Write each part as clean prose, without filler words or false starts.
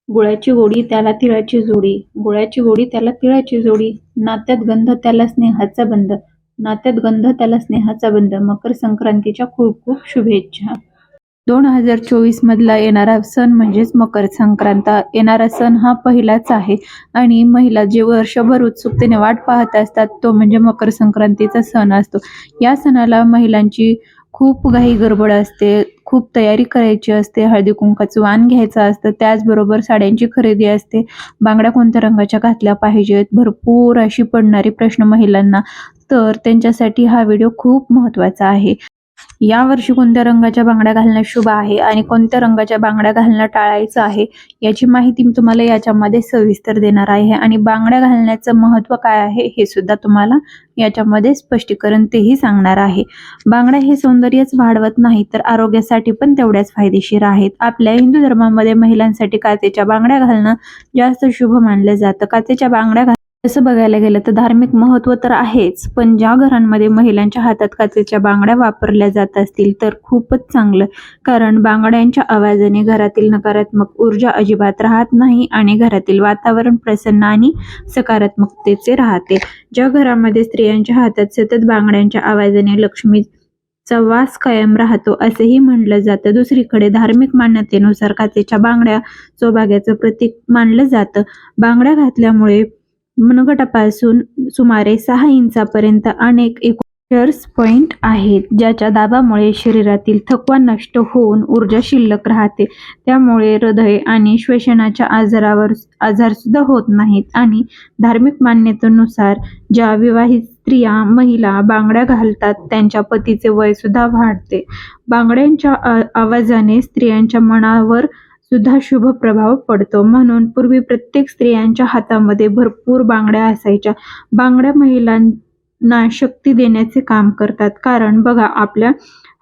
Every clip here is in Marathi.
गुळाची गोडी त्याला तिळाची जोडी, गुळाची गोडी त्याला तिळाची जोडी, नात्यात गंध त्याला स्नेहाचा बंध, नात्यात गंध त्याला स्नेहाचा बंध. मकर संक्रांतीच्या खूप खूप शुभेच्छा. 2024 मधला येणारा सण म्हणजेच मकर संक्रांत. येणारा सण हा पहिलाच आहे आणि महिला जे वर्षभर उत्सुकतेने वाट पाहत असतात तो म्हणजे मकर संक्रांतीचा सण असतो. या सणाला महिलांची खूप घाई गडबड असते, खूप तयारी करायची असते, हळदी कुंकाचं वाण घ्यायचं असतं, त्याचबरोबर साड्यांची खरेदी असते, बांगड्या कोणत्या रंगाच्या घातल्या पाहिजेत, भरपूर अशी पडणारी प्रश्न महिलांना. तर त्यांच्यासाठी हा व्हिडिओ खूप महत्त्वाचा आहे. यावर्षी कोणत्या रंगाच्या बांगड्या घालणं शुभ आहे आणि कोणत्या रंगाच्या बांगड्या घालणं टाळायचं आहे याची माहिती मी तुम्हाला याच्यामध्ये सविस्तर देणार आहे आणि बांगड्या घालण्याचं महत्त्व काय आहे हे सुद्धा तुम्हाला याच्यामध्ये स्पष्टीकरण तेही सांगणार आहे. बांगड्या हे सौंदर्यच वाढवत नाही तर आरोग्यासाठी पण तेवढ्याच फायदेशीर आहेत. आपल्या हिंदू धर्मामध्ये महिलांसाठी काचेच्या बांगड्या घालणं जास्त शुभ मानलं जातं. काचेच्या बांगड्या तसं बघायला गेलं तर धार्मिक महत्त्व तर आहेच, पण ज्या घरांमध्ये महिलांच्या हातात काचेच्या बांगड्या वापरल्या जात असतील तर खूपच चांगलं, कारण बांगड्यांच्या आवाजाने घरातील नकारात्मक ऊर्जा अजिबात राहत नाही आणि घरातील वातावरण प्रसन्न आणि सकारात्मकतेचे राहते. ज्या घरामध्ये स्त्रियांच्या हातात सतत बांगड्यांच्या आवाजाने लक्ष्मीचा वास कायम राहतो असेही म्हणलं जातं. दुसरीकडे धार्मिक मान्यतेनुसार काचेच्या बांगड्या सौभाग्याचं प्रतीक मानलं जातं. बांगड्या घातल्यामुळे मनगटापासून सुमारे 6 इंचापर्यंत अनेक एक्युप्रेशर पॉइंट आहेत, ज्याच्या दाबामुळे शरीरातील थकवा नष्ट होऊन ऊर्जा शिल्लक राहते. त्यामुळे हृदय आणि श्वसनाच्या आजार सुद्धा होत नाहीत. आणि धार्मिक मान्यतेनुसार ज्या विवाहित स्त्रिया महिला बांगड्या घालतात त्यांच्या पतीचे वय सुद्धा वाढते. बांगड्यांच्या आवाजाने स्त्रियांच्या मनावर सुद्धा शुभ प्रभाव पडतो. म्हणून पूर्वी प्रत्येक स्त्रियांच्या हातामध्ये भरपूर बांगड्या असायच्या. बांगड्या महिलांना शक्ती देण्याचे काम करतात, कारण बघा आपल्या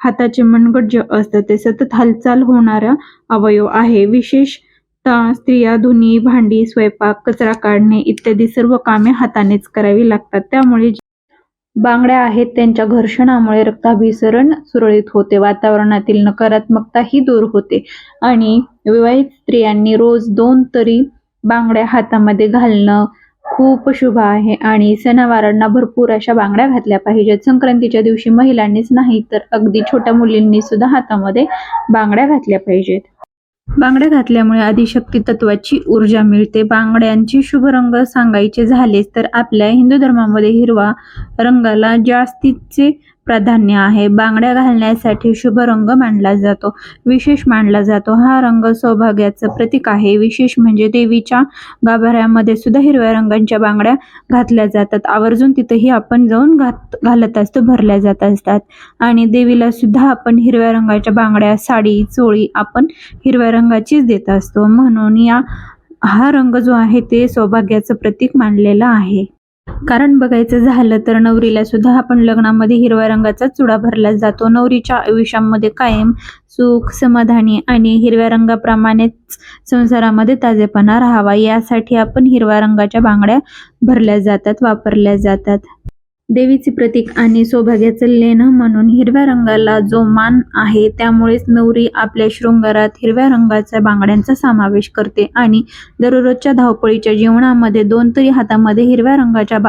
हाताचे मनगट जे असतं ते सतत हालचाल होणारा अवयव आहे. विशेषतः स्त्रिया धुणी, भांडी, स्वयंपाक, कचरा काढणे इत्यादी सर्व कामे हातानेच करावी लागतात. त्यामुळे बांगड्या आहेत त्यांच्या घर्षणामुळे रक्ताभिसरण सुरळीत होते, वातावरणातील नकारात्मकताही दूर होते आणि विवाहित स्त्रियांनी रोज 2 तरी बांगड्या हातामध्ये घालणं खूप शुभ आहे आणि सणावारांना भरपूर अशा बांगड्या घातल्या पाहिजेत. संक्रांतीच्या दिवशी महिलांनीच नाही तर अगदी छोट्या मुलींनी सुद्धा हातामध्ये बांगड्या घातल्या पाहिजेत. बांगड्या घातल्यामुळे आदिशक्ती तत्वाची ऊर्जा मिळते. बांगड्यांचे शुभ रंग सांगायचे झालेच तर आपल्या हिंदू धर्मामध्ये हिरवा रंगाला जास्तीचे प्राधान्य आहे. बांगड्या घालण्यासाठी शुभ रंग मानला जातो, विशेष मानला जातो. हा रंग सौभाग्याचं प्रतीक आहे. विशेष म्हणजे देवीच्या गाभाऱ्यामध्ये सुद्धा हिरव्या रंगाच्या बांगड्या घातल्या जातात. आवर्जून तिथेही आपण जाऊन घालत असतो, भरल्या जात असतात आणि देवीला सुद्धा आपण हिरव्या रंगाच्या बांगड्या, साडी, चोळी आपण हिरव्या रंगाचीच देत असतो. म्हणून हा रंग जो आहे ते सौभाग्याचं प्रतीक मानलेला आहे. कारण बघायचं झालं तर नवरीला सुद्धा आपण लग्नामध्ये हिरव्या रंगाचा चुडा भरला जातो. नवरीच्या आयुष्यामध्ये कायम सुख, समाधानी आणि हिरव्या रंगाप्रमाणेच संसारामध्ये ताजेपणा राहावा यासाठी आपण हिरव्या रंगाच्या बांगड्या भरल्या जातात, वापरल्या जातात. देवीचे प्रतीक आणि सौभाग्याचं लेणं म्हणून हिरव्या रंगाला जो मान आहे त्यामुळेच नवरी आपल्या शृंगारात हिरव्या रंगाच्या बांगड्यांचा समावेश करते आणि दररोजच्या धावपळीच्या जीवनामध्ये 2 तरी हातामध्ये हिरव्या रंगाच्या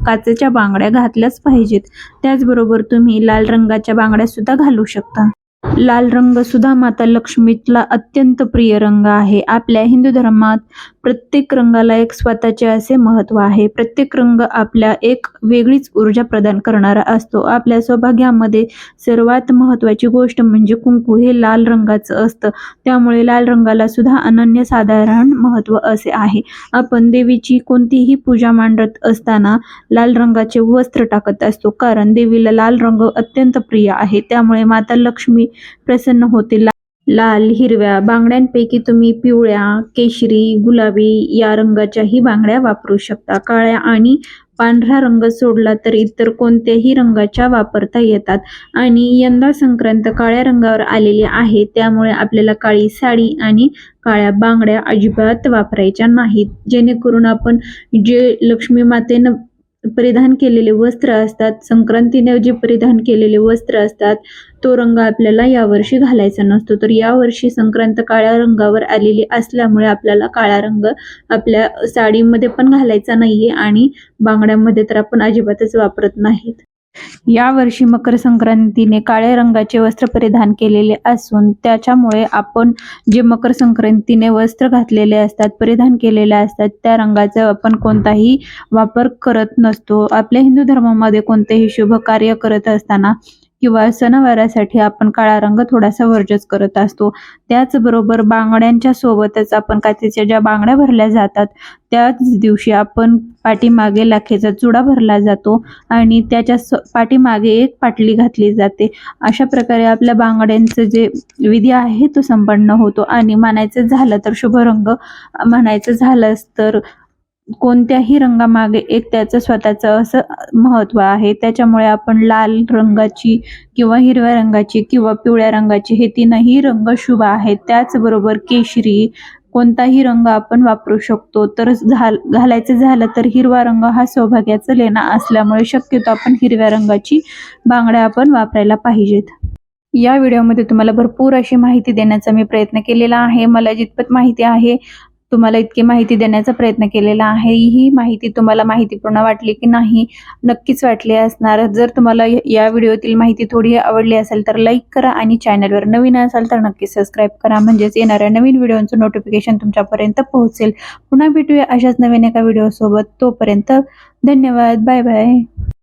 काचेच्या बांगड्या घातल्याच पाहिजेत. त्याचबरोबर तुम्ही लाल रंगाच्या बांगड्या सुद्धा घालू शकता. लाल रंग सुद्धा माता लक्ष्मीला अत्यंत प्रिय रंग आहे. आपल्या हिंदू धर्मात प्रत्येक रंगाला एक स्वतःचे असे महत्त्व आहे. प्रत्येक रंग आपल्या एक वेगळीच ऊर्जा प्रदान करणारा असतो. आपल्या सौभाग्यामध्ये सर्वात महत्त्वाची गोष्ट म्हणजे कुंकू हे लाल रंगाचं असतं. त्यामुळे लाल रंगाला सुद्धा अनन्यसाधारण महत्त्व असे आहे. आपण देवीची कोणतीही पूजा मांडत असताना लाल रंगाचे वस्त्र टाकत असतो, कारण देवीला लाल रंग अत्यंत प्रिय आहे. त्यामुळे माता लक्ष्मी प्रसन्न होते. लाल, हिरव्या बांगड्यांपैकी तुम्ही पिवळ्या, केशरी, गुलाबी या रंगाच्याही बांगड्या वापरू शकता. काळ्या आणि पांढरा रंग सोडला तर इतर कोणत्याही रंगाच्या वापरता येतात. आणि यंदा संक्रांत काळ्या रंगावर आलेली आहे, त्यामुळे आपल्याला काळी साडी आणि काळ्या बांगड्या अजिबात वापरायच्या नाहीत, जेणेकरून आपण जे लक्ष्मी मातेनं परिधान केलेले वस्त्र असतात, संक्रांतीने जे परिधान केलेले वस्त्र असतात, तो रंग आपल्याला यावर्षी घालायचा नसतो. तर यावर्षी संक्रांत काळ्या रंगावर आलेली असल्यामुळे आपल्याला काळा रंग आपल्या साडीमध्ये पण घालायचा नाहीये आणि बांगड्यांमध्ये तर आपण अजिबातच वापरत नाहीत. यावर्षी मकर संक्रांतीने काळ्या रंगाचे वस्त्र परिधान केलेले असून त्याच्यामुळे आपण जे मकर संक्रांतीने वस्त्र घातलेले असतात, परिधान केलेले असतात, त्या रंगाचा आपण कोणताही वापर करत नसतो. आपल्या हिंदू धर्मामध्ये कोणतेही शुभ कार्य करत असताना किंवा सणवारासाठी आपण काळा रंग थोडासा वर्जच करत असतो. त्याचबरोबर बांगड्यांच्या सोबतच आपण काचेच्या ज्या बांगड्या भरल्या जातात त्याच दिवशी आपण पाठीमागे लाखेचा चुडा भरला जातो आणि त्याच्या पाठीमागे एक पाटली घातली जाते. अशा प्रकारे आपल्या बांगड्यांचं जे विधी आहे तो संपन्न होतो. आणि म्हणायचं झालं तर शुभ रंग म्हणायचं झालंच तर कोणत्याही रंगामागे एक त्याचं स्वतःचं असं महत्त्व आहे. त्याच्यामुळे आपण लाल रंगाची किंवा हिरव्या रंगाची किंवा पिवळ्या रंगाची हे तीनही रंग शुभ आहेत. त्याचबरोबर केशरी कोणताही रंग आपण वापरू शकतो. तर घालायचं झालं तर हिरवा रंग हा सौभाग्याचं लेणा असल्यामुळे शक्यतो आपण हिरव्या रंगाची बांगड्या आपण वापरायला पाहिजेत. या व्हिडिओमध्ये तुम्हाला भरपूर अशी माहिती देण्याचा मी प्रयत्न केलेला आहे. मला जितपत माहिती आहे तुम्हाला इतकी माहिती देण्याचा प्रयत्न केलेला आहे. ही माहिती तुम्हाला माहितीपूर्ण वाटली की नाही? नक्कीच वाटली असणार. जर तुम्हाला या व्हिडिओतील माहिती थोडी आवडली असेल तर लाईक करा आणि चॅनलवर नवीन असाल तर नक्कीच सबस्क्राईब करा, म्हणजेच येणाऱ्या नवीन व्हिडिओचं नोटिफिकेशन तुमच्यापर्यंत पोहोचेल. पुन्हा भेटूया अशाच नवीन एका व्हिडिओसोबत. तोपर्यंत धन्यवाद. Bye bye.